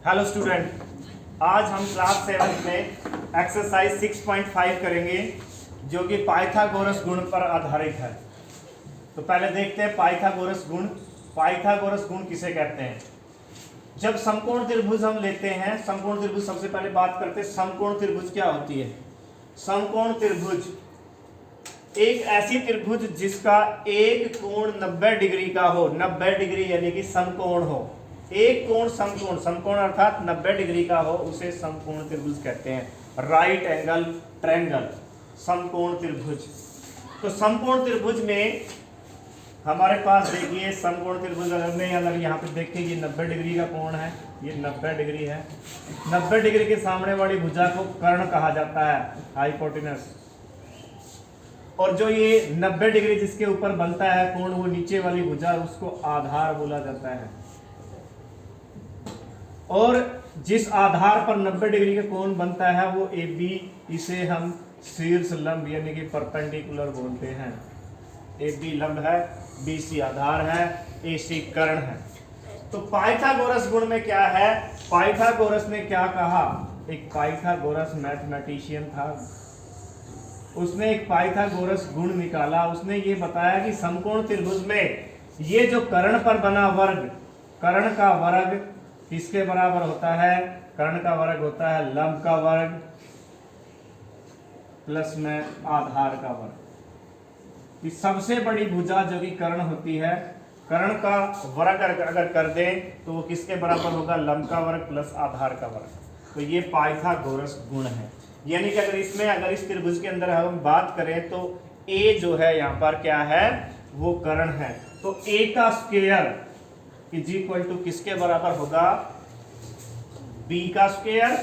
Hello student, आज हम class 7 में एक्सरसाइज 6.5 करेंगे जो कि पाइथागोरस गुण पर आधारित है। तो पहले देखते हैं पाइथागोरस गुण। पाइथागोरस गुण किसे कहते हैं? जब समकोण त्रिभुज हम लेते हैं, समकोण त्रिभुज सबसे पहले बात करते हैं समकोण त्रिभुज क्या होती है। समकोण त्रिभुज एक ऐसी त्रिभुज जिसका एक कोण 90 डिग्री का हो, 90 डिग्री यानी कि समकोण हो। एक कोण समकोण, समकोण अर्थात 90 डिग्री का हो, उसे समकोण त्रिभुज कहते हैं। राइट एंगल ट्रायंगल, समकोण त्रिभुज। तो समकोण त्रिभुज में हमारे पास देखिए समकोण त्रिभुज अगर यहाँ पे देखें ये 90 डिग्री का कोण है, ये 90 डिग्री है। 90 डिग्री के सामने वाली भुजा को कर्ण कहा जाता है, हाइपोटेनस। और जो ये 90 डिग्री जिसके ऊपर बनता है कोण, वो नीचे वाली भुजा, उसको आधार बोला जाता है। और जिस आधार पर 90 डिग्री का कोण बनता है वो AB, इसे हम शीर्ष लंब यानी कि परपेंडिकुलर बोलते हैं। AB लंब है, BC आधार है, AC कर्ण है। तो पाइथागोरस गुण में क्या है? पाइथागोरस ने क्या कहा? एक पाइथागोरस मैथमेटिशियन था, उसने एक पाइथागोरस गुण निकाला। उसने ये बताया कि समकोण त्रिभुज में ये जो कर्ण पर बना वर्ग, कर्ण का वर्ग किसके बराबर होता है? कर्ण का वर्ग होता है लंब का वर्ग प्लस में आधार का वर्ग। इस सबसे बड़ी भुजा जो कि कर्ण होती है, कर्ण का वर्ग अगर कर दें तो वो किसके बराबर होगा? लंब का वर्ग प्लस आधार का वर्ग। तो ये पाइथागोरस गुण है। यानी कि अगर इस त्रिभुज के अंदर हम बात करें तो A जो है यहाँ पर क्या है? वो कर्ण है। तो A का स्क्वायर इज इक्वल टू किसके बराबर होगा? B का स्क्वायर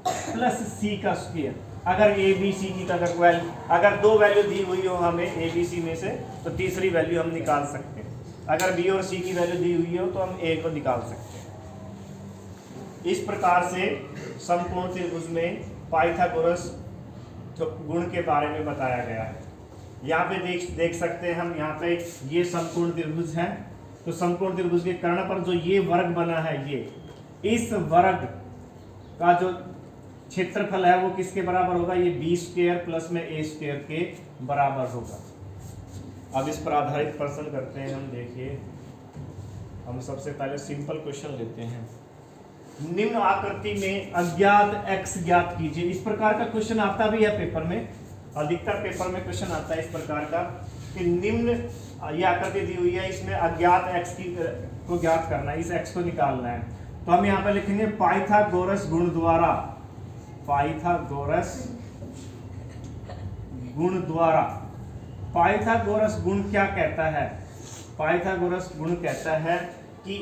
प्लस C का स्क्वायर। अगर A B C की अगर दो वैल्यू दी हुई हो हमें A B C में से, तो तीसरी वैल्यू हम निकाल सकते हैं। अगर B और C की वैल्यू दी हुई हो तो हम A को निकाल सकते हैं। इस प्रकार से समकोण त्रिभुज में पाइथागोरस गुण के बारे में बताया गया है। यहाँ पे देख सकते हैं हम, यहाँ पे ये समकोण त्रिभुज है। तो समकोण त्रिभुज के कर्ण पर जो ये वर्ग बना है, इस वर्ग का जो क्षेत्रफल है वो किसके बराबर होगा? ये B स्क्वायर प्लस में A स्क्वायर के बराबर होगा। अब इस पर आधारित प्रश्न करते हैं हम। देखिए, हम सबसे पहले सिंपल क्वेश्चन लेते हैं। निम्न आकृति में अज्ञात x ज्ञात कीजिए। इस प्रकार का क्वेश्चन आता भी है पेपर में, अधिकतर पेपर में क्वेश्चन आता है इस प्रकार का कि निम्न ये आकृति दी हुई है, इसमें अज्ञात x को ज्ञात करना है, इस x को निकालना है। तो हम यहाँ पे लिखेंगे पाइथागोरस गुण द्वारा, पाइथागोरस गुण द्वारा। पाइथागोरस गुण क्या कहता है? पाइथागोरस गुण कहता है कि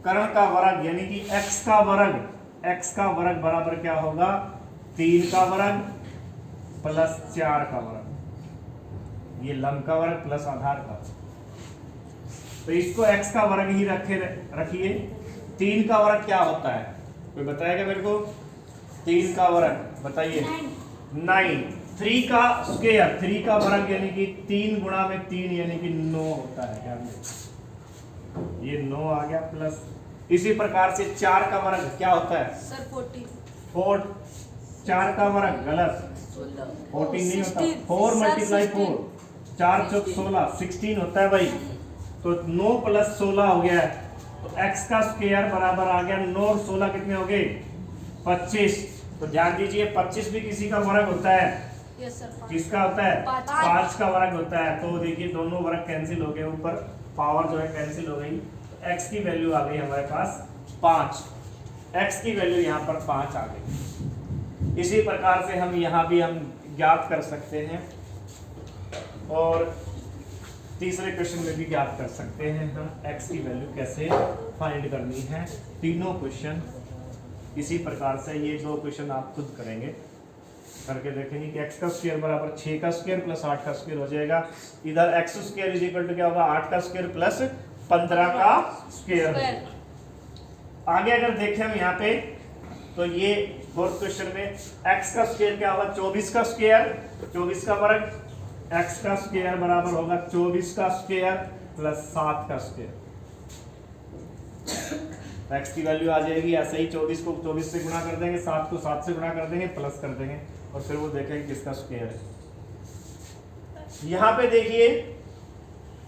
कर्ण का वर्ग यानी कि x का वर्ग बराबर क्या होगा? 3 का वर्ग प्लस 4 का वर्ग, ये लंब का वर्ग प्लस आधार का। तो इसको x का वर्ग ही रखिए। 3 का वर्ग क्या होता है? कोई बताएगा मेरे को? 3 का वर्ग बताइए। 9। 3 का स्क्वायर, 3 का वर्ग यानी कि 3 गुणा में 3 यानी कि 9 होता है। क्या ये 9 आ गया प्लस। इसी प्रकार से 4 का वर्ग क्या होता है? सर 4। 4 का वर्ग गलत, 14 नहीं होता। 4 मल्टीप्लाई 4, 4 चौक 16, 16 होता है भाई। तो 9 प्लस 16 हो गया। तो x का स्क्वायर बराबर आ गया 9 और 16 कितने हो गए? 25। तो ध्यान दीजिए 25 भी किसी का वर्ग होता है। Yes sir. किसका होता है? 5 का वर्ग होता है। तो देखिए दोनों वर्ग कैंसिल हो गए, ऊपर पावर जो है कैंसिल हो गई। तो x की वैल्यू आ गई हमारे पास 5। x की वैल्यू यहाँ पर 5 आ गई। इसी प्रकार से हम यहाँ भी हम ज्ञात कर सकते हैं और तीसरे क्वेश्चन में भी ज्ञात कर सकते हैं हम x की वैल्यू कैसे फाइंड करनी है। तीनों क्वेश्चन इसी प्रकार से, ये 2 क्वेश्चन आप खुद करेंगे, करके देखेंगे कि x का स्क्वायर बराबर 6 का स्क्वायर प्लस 8 का स्क्वायर हो जाएगा। इधर x square is equal to क्या होगा? 8 का स्क्वायर प्लस 15 का स्क्वायर। आगे अगर देखें हम यहाँ पे तो ये फोर्थ क्वेश्चन में x का स्क्वायर क्या होगा? 24 का स्क्वायर, 24 का वर्ग, x का स्क्वायर बराबर होगा 24 का स्क्वायर प्लस 7 का स्क्वायर। तो x की वैल्यू आ जाएगी। ऐसे ही 24 को 24 से गुणा कर देंगे, 7 को 7 से गुणा कर देंगे, प्लस कर देंगे और फिर वो देखेंगे किसका स्क्वायर है। यहाँ पे देखिए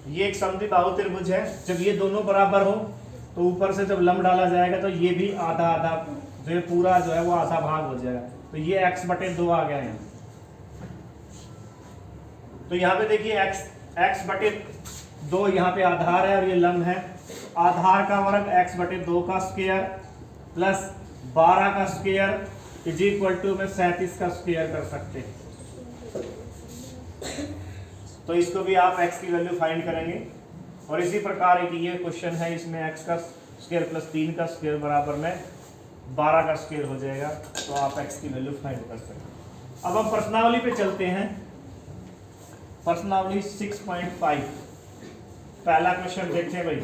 ये एक समद्विबाहु त्रिभुज है। जब ये दोनों बराबर हो तो ऊपर से जब लंब डाला जाएगा तो ये भी आधा आधा, जो ये पूरा जो है वो आधा भाग हो जाएगा। तो ये x/2 आ गया यहाँ। तो यहाँ पे देखिए x/2 यहाँ पे आधार है और ये लंब है। आधार का वर्ग x/2 का स्क्वायर प्लस 12 का स्क्वायर इज इक्वल टू में 37 का स्क्वायर कर सकते हैं। तो इसको भी आप x की वैल्यू फाइंड करेंगे। और इसी प्रकार एक ये क्वेश्चन है, इसमें x का स्क्वायर प्लस 3 का स्क्वायर बराबर में 12 का स्क्वायर हो जाएगा। तो आप x की वैल्यू फाइंड कर सकते हैं। अब हम प्रश्नावली पे चलते हैं। प्रश्नावली 6.5 पहला क्वेश्चन देखते भाई।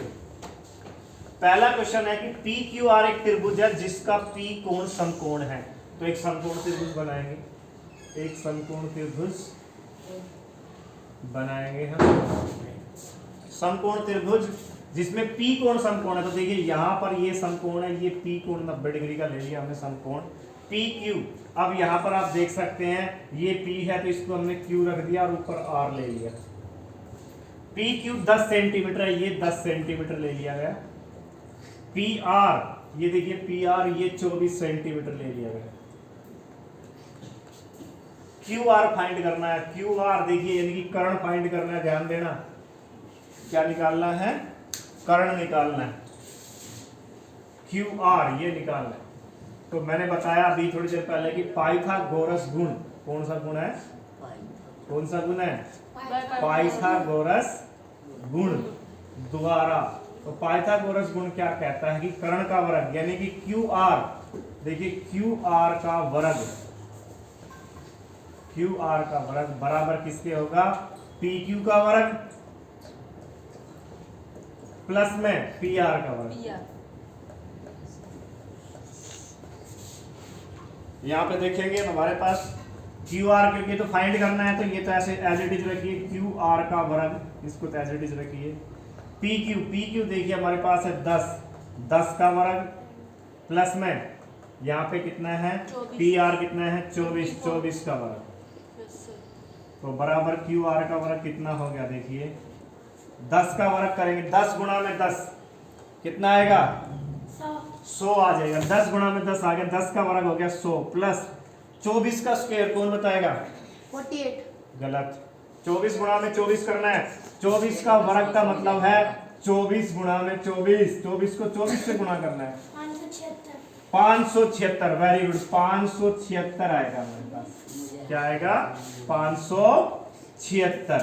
पहला क्वेश्चन है कि PQR एक त्रिभुज है जिसका P कोण समकोण है। तो एक समकोण त्रिभुज बनाएंगे, एक समकोण त्रिभुज बनाएंगे हम। समकोण त्रिभुज जिसमें P कोण समकोण है। तो देखिए यहाँ पर ये समकोण है, ये P कोण 90 डिग्री का ले लिया हमने समकोण PQ। अब यहाँ पर आप देख सकते हैं ये P है तो इसको हमने Q रख दिया और ऊपर R ले लिया। PQ 10 सेंटीमीटर है, ये 10 सेंटीमीटर ले लिया गया। PR ये देखिए PR ये 24 सेंटीमीटर ले लिया गया। QR फाइंड करना है। QR देखिए यानी कि कर्ण फाइंड करना है, ध्यान देना। क्या निकालना है? कर्ण निकालना है। QR ये निकालना है। तो मैंने बताया अभी थोड़ी देर पहले कि पाइथागोरस गुण, कौन सा गुण है? कौन सा गुण है? पाइथागोरस गुण द्वारा। तो पाइथागोरस गुण क्या कहता है कि कर्ण का वर्ग यानी कि QR, देखिए QR का वर्ग, QR का वर्ग बराबर किसके होगा? PQ का वर्ग प्लस में PR का वर्ग। यहाँ पे देखेंगे हमारे पास QR के लिए तो फाइंड करना है, तो ये तो ऐसे एज इट इज रखिए QR का वर्ग, इसको तो एज इट इज रखिए। PQ देखिए हमारे पास है 10 का वर्ग प्लस में यहाँ पे कितना है? PR कितना है? 24 का वर्ग। तो बराबर QR का वर्ग कितना हो गया? देखिए 10 का वर्ग करेंगे, 10 गुणा में 10 कितना आएगा? 100 आ जाएगा। 10 गुणा में 10 आ गया, 10 का वर्ग हो गया 100 प्लस 24 का स्क्वायर कौन बताएगा? 48। गलत। 24 गुणा में 24 करना है। 24 का वर्ग का मतलब है 24 गुणा में 24, 24 को 24 से गुणा करना है। 576। वेरी गुड, 576 आएगा हमारे पास। क्या आएगा? 576।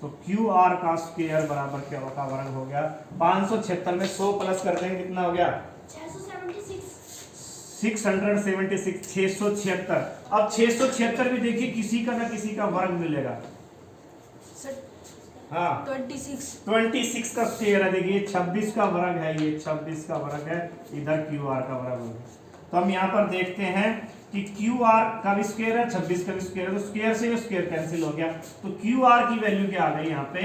तो QR का स्क्वायर बराबर क्या का वर्ग हो गया? 576 में 100 प्लस कर देंगे कितना हो गया? 676। अब 676 भी देखिए किसी का ना किसी का वर्ग मिलेगा। हाँ 26 का स्क्वायर है। देखिए 26 का वर्ग है, ये 26 का वर्ग है, इधर QR का वर्ग होगा। तो हम यहाँ पर देखते हैं कि QR का भी स्क्वायर है, 26 का भी स्क्वायर है, तो स्क्वायर से स्क्वायर कैंसिल हो गया। तो QR की वैल्यू क्या आ गई यहाँ पे?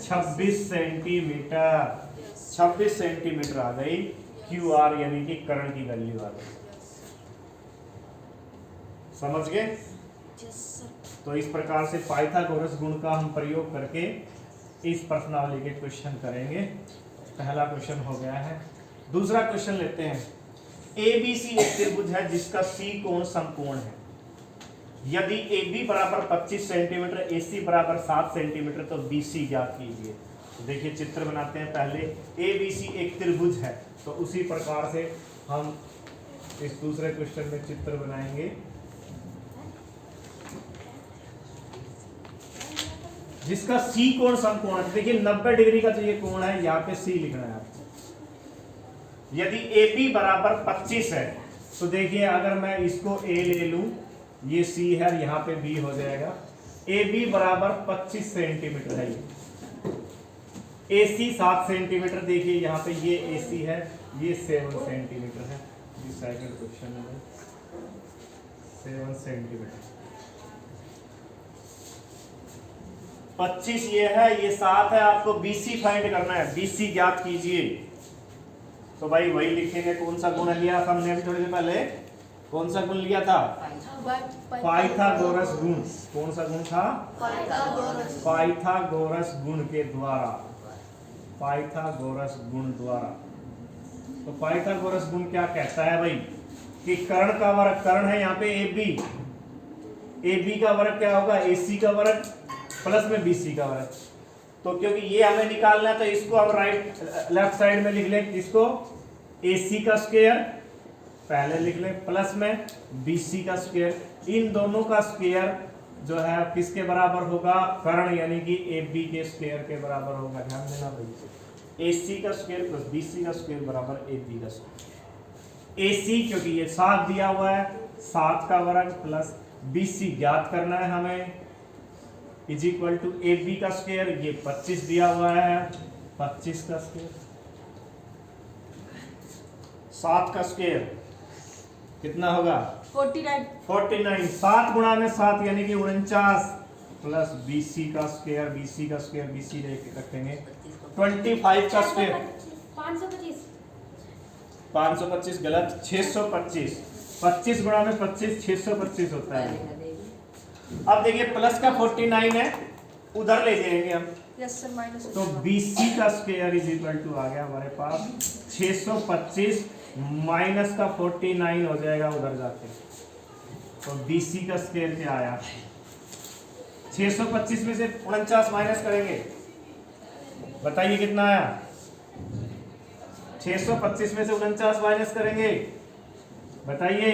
26 सेंटीमीटर। 26 सेंटीमीटर आ गई QR यानी कि कर्ण की वैल्यू आ गई। समझ गए? तो इस प्रकार से पाइथागोरस गुण का हम प्रयोग करके इस प्रश्नावली के क्वेश्चन करेंगे। पहला क्वेश्चन हो गया है। दूसरा क्वेश्चन लेते हैं। ABC एक त्रिभुज है जिसका C कोण समकोण है। यदि AB बराबर 25 सेंटीमीटर, AC बराबर 7 सेंटीमीटर, तो BC ज्ञात कीजिए। तो देखिए चित्र बनाते हैं पहले। ABC एक त्रिभुज है, तो उसी प्रकार से हम इस दूसरे क्वेश्चन में चित्र बनाएंगे। जिसका C कोण समकोण है। देखिए 90 डिग्री का जो ये कोण है, यहाँ पे C लिखना है आपको। यदि AB बराबर 25 है तो देखिए अगर मैं इसको A ले लूं, ये C है, यहाँ पे B हो जाएगा। AB बराबर 25 सेंटीमीटर है, ये AC 7 सेंटीमीटर। देखिए यहाँ पे ये AC है, ये 7 सेंटीमीटर है। ये सेकंड क्वेश्चन है, 7 सेंटीमीटर। 25 ये है, ये 7 है। आपको BC फाइंड करना है। BC ज्ञात कीजिए। तो भाई वही लिखेंगे। कौन सा गुण लिया था हमने अभी थोड़ी देर पहले? कौन सा गुण लिया था? पाइथागोरस गुण। कौन सा गुण था? पाइथागोरस गुण के द्वारा। पाइथागोरस गुण द्वारा। तो पाइथागोरस गुण क्या कहता है भाई कि कर्ण का वर्ग, कर्ण है यहाँ पे AB, AB का वर्ग क्या होगा? AC का वर्ग प्लस में BC का वर्ग। तो क्योंकि ये हमें निकालना है तो इसको हम लेफ्ट साइड में लिख लें, इसको AC का स्क्वायर पहले लिख लें प्लस में BC का स्क्वायर। इन दोनों का स्क्वायर जो है किसके बराबर होगा? कर्ण यानी कि AB के स्क्वायर के बराबर होगा। ध्यान देना भाई, AC का स्क्वायर प्लस BC का स्क्वायर बराबर AB का स्क्वायर। AC क्योंकि ये 7 दिया हुआ है, 7 का वर्ग प्लस BC ज्ञात करना है हमें, इज इक्वल टू AB का स्क्वायर, ये 25 दिया हुआ है, 25 का स्क्वायर, 7 का स्क्वायर कितना होगा? 49। 7 गुणा में 7 यानी कि 49 प्लस BC का स्क्वायर, BC का स्क्वायर BC रखेंगे 25 का स्क्वायर, 525 गलत, 625। 25 गुणा में 25 625 होता है। अब देखिए प्लस का 49 है, उधर ले जाएंगे हम। यस सर, माइनस तो BC का स्क्वायर इज इक्वल टू आ गया हमारे पास 625 माइनस का 49 हो जाएगा उधर जाके। तो BC का स्क्वायर क्या आया? 625 में से 49 माइनस करेंगे, बताइए कितना आया? 625 में से 49 माइनस करेंगे, बताइए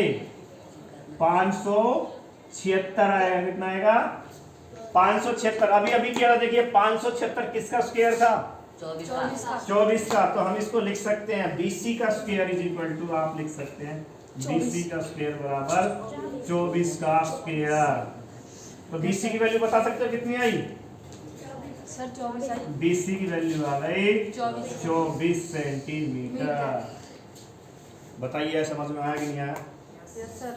576 आएगा। कितना आएगा? 576। अभी अभी क्या था देखिए, 576 किसका स्क्वायर था? 24 का। तो हम इसको लिख सकते हैं BC का स्क्वायर इज इक्वल टू, आप लिख सकते हैं BC का स्क्वायर बराबर 24 का स्क्वायर। तो BC की वैल्यू बता सकते हो कितनी आई? सर 24 आई। BC की वैल्यू आ गई 24 सेंटीमीटर। बताइए समझ में आया कि नहीं आया? Yes sir.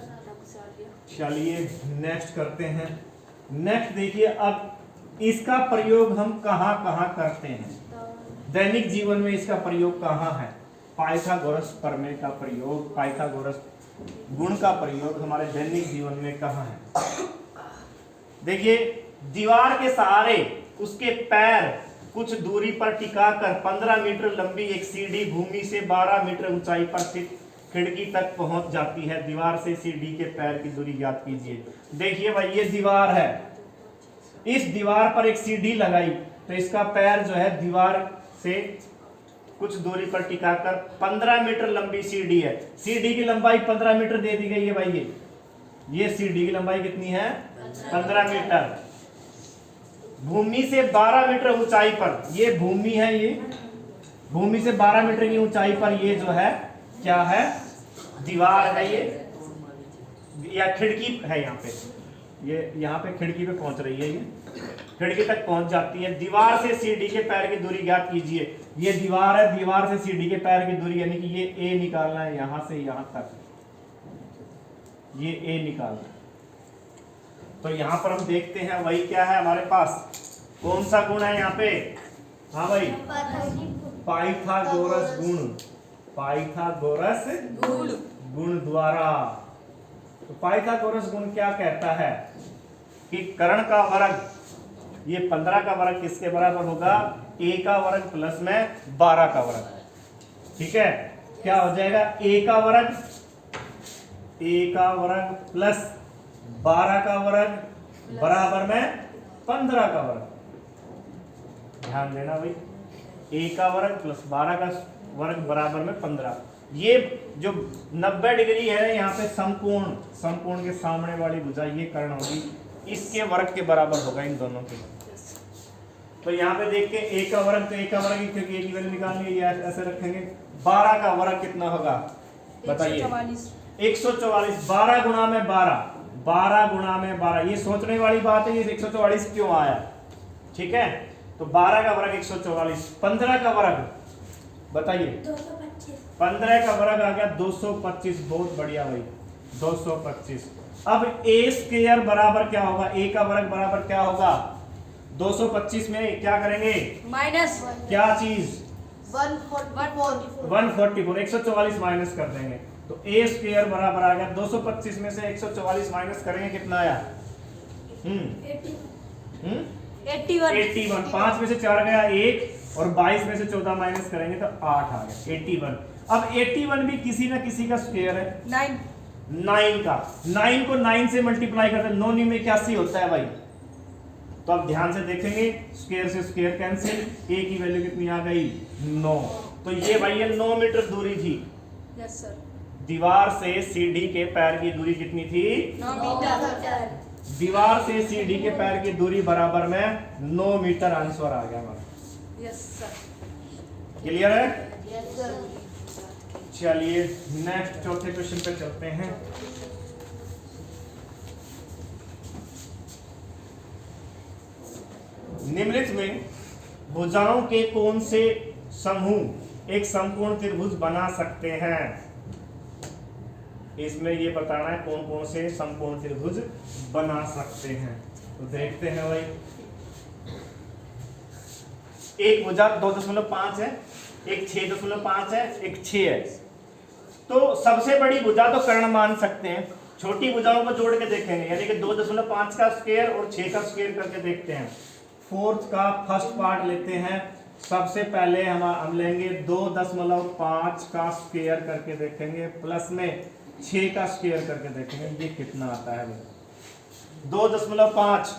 चलिए नेक्स्ट करते हैं। नेक्स्ट देखिए, अब इसका प्रयोग हम कहाँ कहाँ करते हैं? दैनिक जीवन में इसका प्रयोग कहाँ है? पाइथागोरस प्रमेय का प्रयोग, पाइथागोरस गुण का प्रयोग हमारे दैनिक जीवन में कहाँ है? देखिए, दीवार के सहारे उसके पैर कुछ दूरी पर टिकाकर 15 मीटर लंबी एक सीढ़ी भूमि से 12 मीटर ऊंचाई पर स्थित खिड़की तक पहुंच जाती है। दीवार से सीढ़ी के पैर की दूरी ज्ञात कीजिए। देखिए भाई, ये दीवार है, इस दीवार पर एक सीढ़ी लगाई तो इसका पैर जो है दीवार से कुछ दूरी पर टिकाकर 15 मीटर लंबी सीढ़ी है। सीढ़ी की लंबाई 15 मीटर दे दी गई है भाई। ये सीढ़ी की लंबाई कितनी है? 15 मीटर। भूमि से 12 मीटर ऊंचाई पर, ये भूमि है, ये भूमि से 12 मीटर की ऊंचाई पर ये जो है क्या है? दीवार है ये, या खिड़की है यहाँ पे, ये यहाँ पे खिड़की पे पहुंच रही है, ये खिड़की तक पहुंच जाती है। दीवार से सीढ़ी के पैर की दूरी ज्ञात कीजिए। ये दीवार है, दीवार से सीढ़ी के पैर की दूरी यानी कि ये A निकालना है, यहां से यहां तक ये A निकालना है। तो यहां पर हम देखते हैं वही क्या है हमारे पास, कौन सा गुण है यहाँ पे? हाँ भाई, पाइथागोरस गुण, पाइथागोरस गुण द्वारा। तो पाइथागोरस गुण क्या कहता है कि कर्ण का वर्ग, ये 15 का वर्ग किसके बराबर होगा? A का वर्ग प्लस में 12 का वर्ग। ठीक है, क्या हो जाएगा? A का वर्ग प्लस 12 का वर्ग बराबर में 15 का वर्ग। ध्यान देना भाई, A का वर्ग प्लस 12 का वर्ग बराबर में 15। ये जो 90 डिग्री है यहाँ पे समकोण, समकोण के सामने वाली भुजा ये कर्ण होगी, इसके वर्ग के बराबर होगा इन दोनों के। तो यहाँ पे देख के A का वर्ग, तो A का वर्ग क्योंकि A की वैल्यू निकालनी है, ऐसे रखेंगे। 12 का वर्ग कितना होगा बताइए? 144। 12 गुणा में 12, 12 गुणा में 12, ये सोचने वाली बात है, ये 144 क्यों आया? ठीक है, तो 12 का वर्ग 144। 15 का वर्ग बताइए? 15 का वर्ग आ गया 225। बहुत बढ़िया भाई, 225। अब A स्क्वायर बराबर क्या होगा? A का वर्ग बराबर क्या होगा? 225 में क्या करेंगे? माइनस क्या चीज? 144 144 माइनस कर देंगे तो ए स्क्वायर बराबर आ गया 225 में से 144 माइनस करेंगे कितना आया 81 5 में से 4 गया 1 और 22 में से 14 माइनस करेंगे तो 8 आ गया 81 अब 81 भी किसी ना किसी का स्क्वायर है 9 का 9 को 9 से मल्टीप्लाई करते हैं 9 में 81 होता है भाई तो अब ध्यान से देखेंगे स्क्वायर से स्क्वायर कैंसिल ए की वैल्यू कितनी आ गई 9 तो ये भाई ये 9 मीटर दूरी थी यस सर दीवार से सीढ़ी के पैर की दूरी कितनी थी 9 मीटर दीवार से सीढ़ी के पैर की दूरी बराबर में 9 मीटर आंसर आ गया हमारा यस सर क्लियर है चलिए नेक्स्ट चौथे क्वेश्चन पे चलते हैं निम्नलिखित में भुजाओं के कौन से समूह एक संपूर्ण त्रिभुज बना सकते हैं इसमें ये बताना है कौन कौन से संपूर्ण त्रिभुज बना सकते हैं तो देखते हैं भाई एक भुजा 2.5 है एक 6.5 है एक 6 है तो सबसे बड़ी भुजा तो कर्ण मान सकते हैं छोटी भुजाओं को जोड़ के देखेंगे यानी कि 2.5 का स्क्वायर और 6 का स्क्वायर करके देखते हैं फोर्थ का फर्स्ट पार्ट लेते हैं सबसे पहले हम लेंगे 2.5 का स्क्वायर करके देखेंगे प्लस में 6 का स्क्वायर करके देखेंगे ये कितना आता है 2.5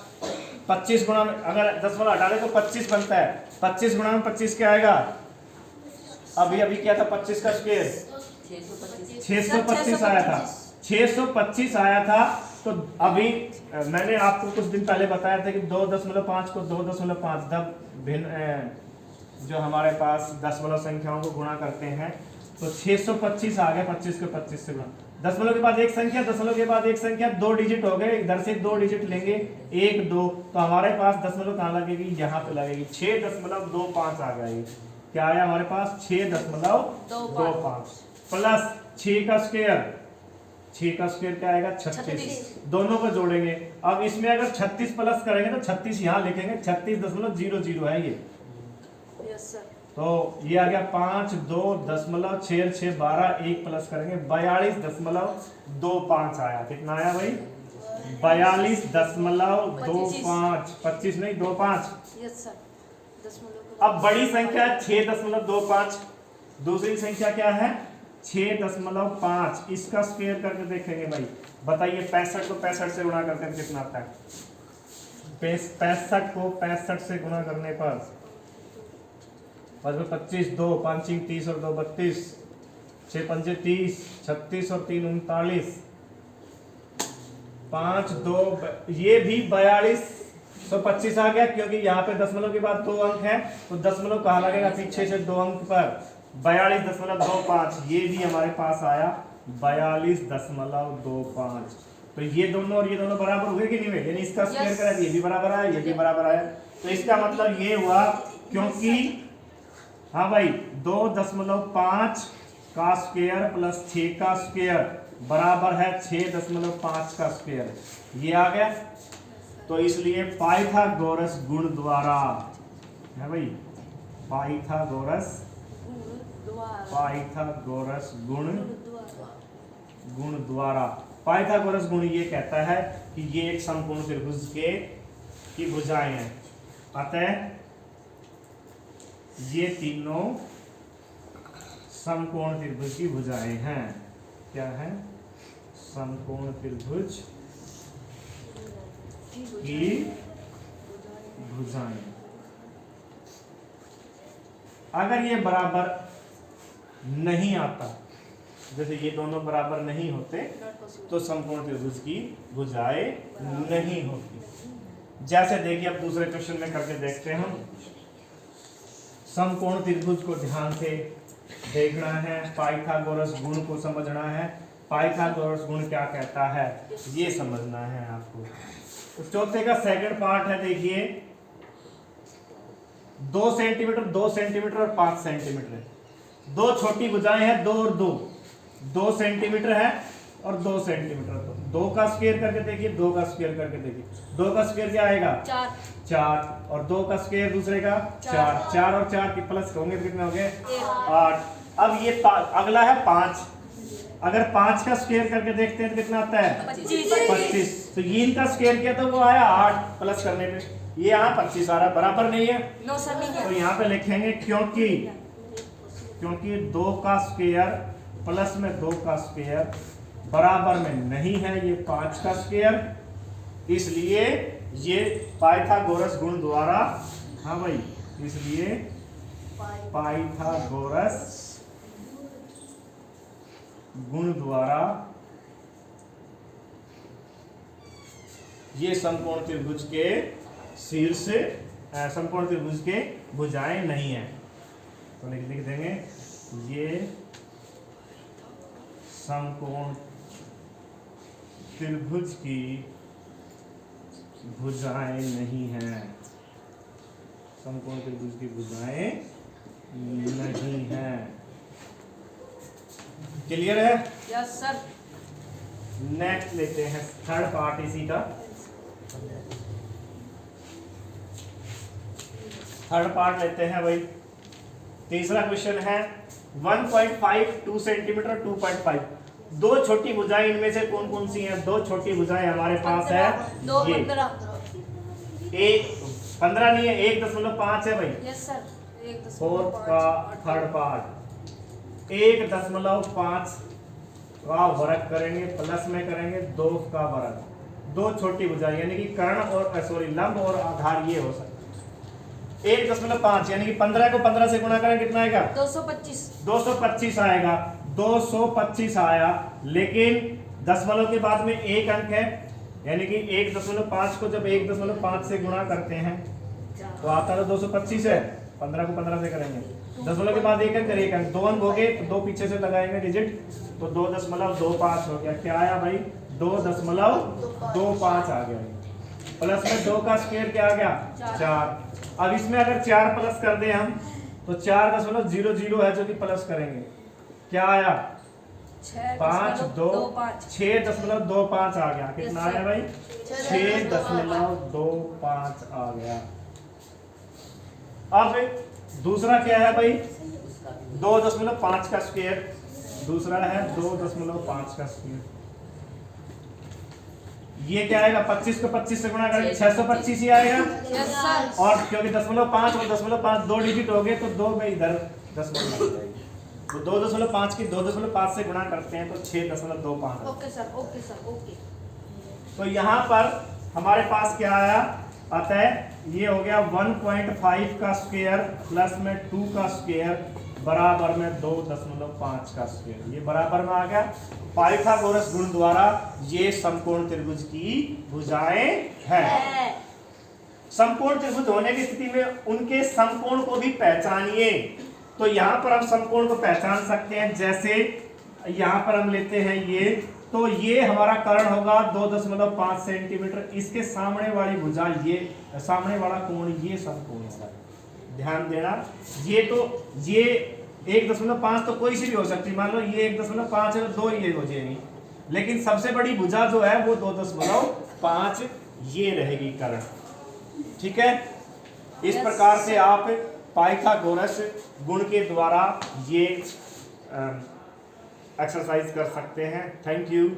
25 गुणा में अगर 10 वाला हटा दे तो 25 बनता है 25 गुणा में 25 क्या आएगा अभी क्या था 25 का स्क्वायर 625 आया था 625 आया था तो अभी मैंने आपको कुछ दिन पहले बताया था कि 2.5 को 2.5 जब भिन्न जो हमारे पास दशमलव संख्याओं को गुणा करते हैं तो 625 आ गया 25 को 25 से गुणा दशमलव के बाद एक संख्या दशमलव के बाद एक संख्या 2 डिजिट हो गए इधर से 2 डिजिट लेंगे 1 2 तो हमारे पास दशमलव कहाँ लगेगी यहाँ पे लगेगी 6.25 आ गई क्या आया हमारे पास 6.25 प्लस 6 का स्क्वायर 6 का स्क्वायर क्या आएगा 36 दोनों को जोड़ेंगे अब इसमें अगर 36 प्लस करेंगे तो 36 यहाँ लिखेंगे 36.00 है ये यस सर तो ये आ गया 5 2 दशमलव 6 6 12 1 प्लस करेंगे 42.25 आया कितना आया भाई 42.25 25 नहीं 25 यस सर दशमलव अब बड़ी संख्या 6.25 दूसरी संख्या क्या है 6.5 इसका स्क्वायर करके देखेंगे भाई बताइए 65 को 65 से गुणा करके कितना आता है 65 को 65 से गुणा करने पर 25 2 5 30 और 2 32 6 5 30 36 और 3 39 5 2 ये भी 4225 आ गया क्योंकि यहाँ पे दशमलव के बाद 2 अंक है तो दशमलव कहाँ लगेगा पीछे से 2 अंक पर 42.25 ये भी हमारे पास आया 42.25 तो ये दोनों और ये दोनों बराबर हुए कि नहीं हुए यानी इसका स्क्वायर करा ये भी बराबर आया ये भी बराबर आया तो इसका मतलब ये हुआ क्योंकि हाँ भाई 2.5 का स्क्वायर प्लस 6 का स्क्वायर बराबर है 6.5 का स्क्वायर ये आ गया तो इसलिए पाइथागोरस गुण द्वारा है भाई पाइथागोरस गुण द्वारा पाइथागोरस गुण ये कहता है कि ये एक संपूर्ण त्रिभुज की भुजाएं हैं अतः ये तीनों समकोण त्रिभुज की भुजाएं हैं क्या है समकोण त्रिभुज की भुजाएं अगर ये बराबर नहीं आता जैसे ये दोनों बराबर नहीं होते तो समकोण त्रिभुज की भुजाएं नहीं होती जैसे देखिए अब दूसरे क्वेश्चन में करके देखते हैं हम समकोण त्रिभुज को ध्यान से देखना है पाइथागोरस गुण को समझना है पाइथागोरस गुण क्या कहता है ये समझना है आपको तो चौथे का सेकंड पार्ट है देखिए 2 सेंटीमीटर 2 सेंटीमीटर और 5 सेंटीमीटर है दो छोटी भुजाएं हैं 2 और 2 2 सेंटीमीटर है और 2 सेंटीमीटर। तो 2 का स्क्वायर करके देखिए, 2 का स्क्वायर करके देखिए, 2 का स्क्वायर क्या आएगा 4 4, और 2 का स्क्वायर दूसरे का 4, 4 और 4 के प्लस होंगे तो कितने हो गए 8। अब ये अगला है 5, अगर 5 का स्क्वायर करके देखते हैं तो कितना आता है 25। तो ये इनका स्क्वायर किया तो वो आया 8, प्लस करने पे ये यहाँ 25 आ रहा है, बराबर नहीं है। नो सर नहीं तो है। यहाँ पे लिखेंगे क्योंकि 2 का स्क्वायर प्लस में 2 का स्क्वायर बराबर में नहीं है ये 5 का स्क्वायर, इसलिए ये पाइथागोरस गुण द्वारा, हाँ भाई, इसलिए पाइथागोरस गुण द्वारा ये समकोण त्रिभुज के शीर्ष, समकोण त्रिभुज के भुजाएं नहीं है। तो लिख देंगे ये समकोण त्रिभुज की भुजाएं नहीं हैं, समकोण त्रिभुज की भुजाएं नहीं हैं। क्लियर है? Yes sir. नेक्स्ट लेते हैं थर्ड पार्ट इसी का। थर्ड पार्ट लेते हैं भाई। तीसरा क्वेश्चन है 1.5 2 सेंटीमीटर 2.5, दो छोटी भुजाएं इनमें से कौन कौन सी हैं? दो छोटी भुजाएं हमारे पास है, 2 ये 15 एक 15 नहीं है, 1.5 है भाई। Yes sir. 1 फोर्थ का थर्ड पार्ट 1.5 का वर्ग करेंगे, प्लस में करेंगे 2 का वर्ग, दो छोटी भुजाएं यानी कि कर्ण और सॉरी लंब और आधार ये हो सकता है। 1.5 यानी कि 15 को 15 से गुणा करें कितना आएगा 225 आएगा, 225 आया, लेकिन दशमलव के बाद में एक अंक है, यानी कि 1.5 को जब 1.5 से गुणा करते हैं तो आता है 225 है। 15 को 15 से करेंगे, दशमलव के बाद एक अंक, दो अंक हो गए तो दो पीछे से लगाएंगे डिजिट, तो 2.25 हो गया। क्या आया भाई 2.25 आ गया। प्लस में 2 का स्क्वायर क्या आ गया 4। अब इसमें अगर 4 प्लस कर दें हम तो 4.00 है जो कि प्लस करेंगे, क्या आया 6.25 आ गया। कितना आया भाई 6.25 आ गया। अब दूसरा क्या है भाई 2.5 का स्क्वायर, दूसरा है 2.5 का स्क्वायर, ये क्या आएगा 25 को 25 से गुणा करेंगे 625 ही आएगा। Yes sir. और क्योंकि 0.5 और 0.5 दो डिजिट हो गए तो 2 में इधर दशमलव लग जाएगी, तो 2.5 की 2.5 से गुणा करते हैं तो 6.25। Okay sir, okay sir, okay. तो यहाँ पर हमारे पास क्या आया अतः ये हो गया 1.5 का स्क्वायर प्लस में 2 का स्क्वायर बराबर में 2.5 का स्क्वायर, ये बराबर में आ गया। पाइथागोरस गुण द्वारा ये समकोण त्रिभुज की भुजाएं हैं। समकोण त्रिभुज होने की स्थिति में उनके समकोण को भी पहचानिए। तो यहाँ पर हम समकोण को पहचान सकते हैं, जैसे यहाँ पर हम लेते हैं ये, तो ये हमारा कर्ण होगा 2.5 सेंटीमीटर, इसके सामने वाली भुजा ये, सामने वाला कोण ये समकोण होगा। ध्यान देना, ये तो ये 1.5 तो कोई सी भी हो सकती, मान लो ये 1.5 है तो 2 ये हो जाएगी, लेकिन सबसे बड़ी भुजा जो है वो 2.5 ये रहेगी कर्ण। ठीक है, इस प्रकार से आप पाइथागोरस गुण के द्वारा ये एक्सरसाइज कर सकते हैं। Thank you.